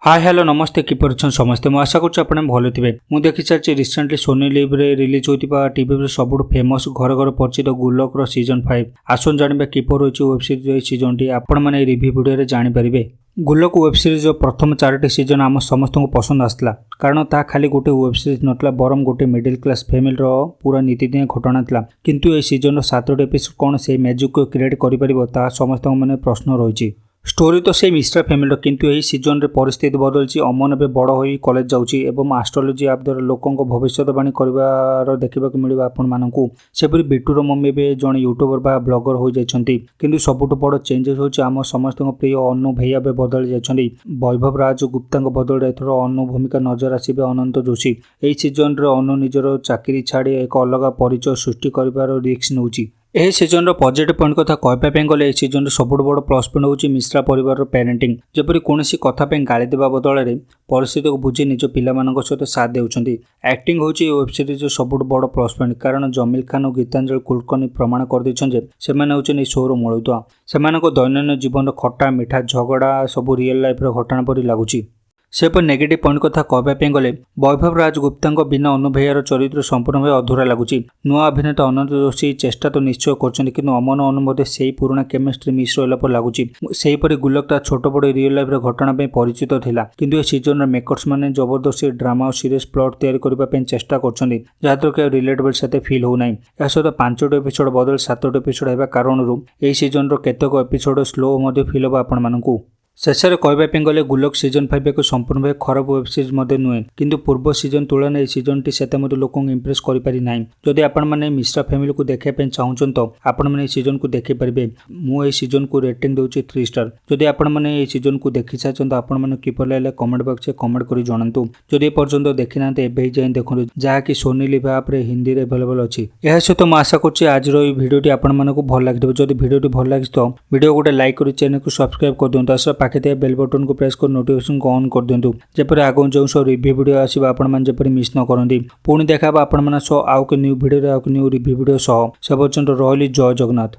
Hi hello नमस्ते किपर समस्ते मुझे आशा कर भल थे मुझे देखी सारी रिसेंटली सोनी लिव रे रिलीज होता टीवी सब फेमस घर घर परिचित गुल्लक सीजन 5 आसन जाना किपर हो वेब सीरीज सीजन टी आपण मैंने रिव्यू वीडियो रे जानीपारे। गुल्लक वेब सीरीज प्रथम 4टी सीजन आम समस्त को पसंद आसला कारण ता खाली गोटे वेब सीरीज नतला बरम गोटे मिडिल क्लास फैमिली पूरा नीतिदिन घटना था किंतु ए सीजन 7टी एपिसोड कौन से मैजिक को क्रिएट कर समस्त मैंने प्रश्न रही। स्टोरी तो से मिश्रा फैमिली किंतु यही सीजन रे परिस्थिति बदलची। अमन ए बड़ हो कॉलेज जाउची एवं एस्ट्रोलॉजी आप द्वारा लोकों भविष्यवाणी कर देखा मिले आपण मानकू सेपरी बिटूर मम्मी भी जड़े यूट्यूबर बा ब्लॉगर हो जाइछंती किंतु सबुठ बड़ चेंजेस होची आम समस्त प्रिय अनु भैया बे बदल जाइछंती। वैभव राज गुप्ता बदल एथर अनु भूमिका नजर आसबे अनंत जोशी। एही सीजन रे अनु निजर चाकरी छाड़ी एक अलग परिचय सृष्टि कर रिस्क नौची। यह सीजन पॉजिटिव पॉइंट कथा कहवाई गले सीजन सब बड़ प्लस पॉइंट होची मिश्रा परिवार पेरेंटिंग जपरी कौन कथा गाली देवा बदल में परिस्थिति को बुझी निज पिला सहित साथ देउछंती। एक्टिंग होची वेब सीरीज सब बड़ प्लस पॉइंट कारण जमील खान और गीतांजलि कुलकर्णी प्रमाण कर से शोर मूलुआ से दैनन्दिन जीवन खट्टा मिठा झगड़ा सब रियल लाइफ घटना परी लगुच। सेपर नेगेटिव पॉइंट कथा कहवाई गले वैभव राज गुप्ता बिना अनु भैयार चरित्र संपूर्ण भाव अधूरा लगुच। नुआ अभिनेता अनंत जोशी चेष्टा तो निश्चय कर अमन अनु से पुराना केमिस्ट्री मिस रहा पर लगुच। सेहीपरि गुल्लक ता छोट बड़ रियल लाइफ घटना परिचित थिला किंतु ए सीजन मेकर्स माने जबरदस्ती ड्रामा और सीरीज प्लॉट तैयारी करने चेष्टा कर जहाँद्वारा कि रिलेटेबल से फिल होना। यह सहित 5टी एपिसोड बदल 7टी एपिसोड होगा कारण यह सीजन केतक एपिसोड स्लो फिल हो आपण मानकू। शेष में कहवाई गले गुल्लक सीजन 5 एक संपूर्ण भाव खराब वेब सीरीज नुहे किंतु पूर्व सीजन तुलन में सीजन टी से लोक इम्प्रेस करना। जदि आपण मैंने मिश्रा फैमिली को देखा चाहूँ तो आपण मैंने सीजन को देखिपारे। मुझे सीजन को रेटिंग दूसरी 3 स्टार। जदि आपण मैंने सीजन को देखी सारी तो आपण मैंने किपर लगे कमेंट बॉक्स में कमेंट कर जनातु। जदि पर्यटन देखी ना एवं जाए देखो जहाँकि सोनी लिव आप हिंदी में अवेलेबल अच्छी। यह सहित मुझे आशा कर आज भिडियोटी आपण को भल लगे। जदि भिडियोटी भल लगे तो वीडियो गोटे लाइक कर चैनल को सब्सक्राइब कर दिखाँ पाखे बेल बटन को प्रेस कर नोटिफिकेशन को ऑन कर दिंतु जपरि आगो जो सब रिव्यू वीडियो आसीबा आपण मन जपरि मिस न करंती। पुणी देखा आपण मन सो आउ के न्यू वीडियो आउ के न्यू रिव्यू वीडियो सह सब पर्यंत रहली जय जगन्नाथ।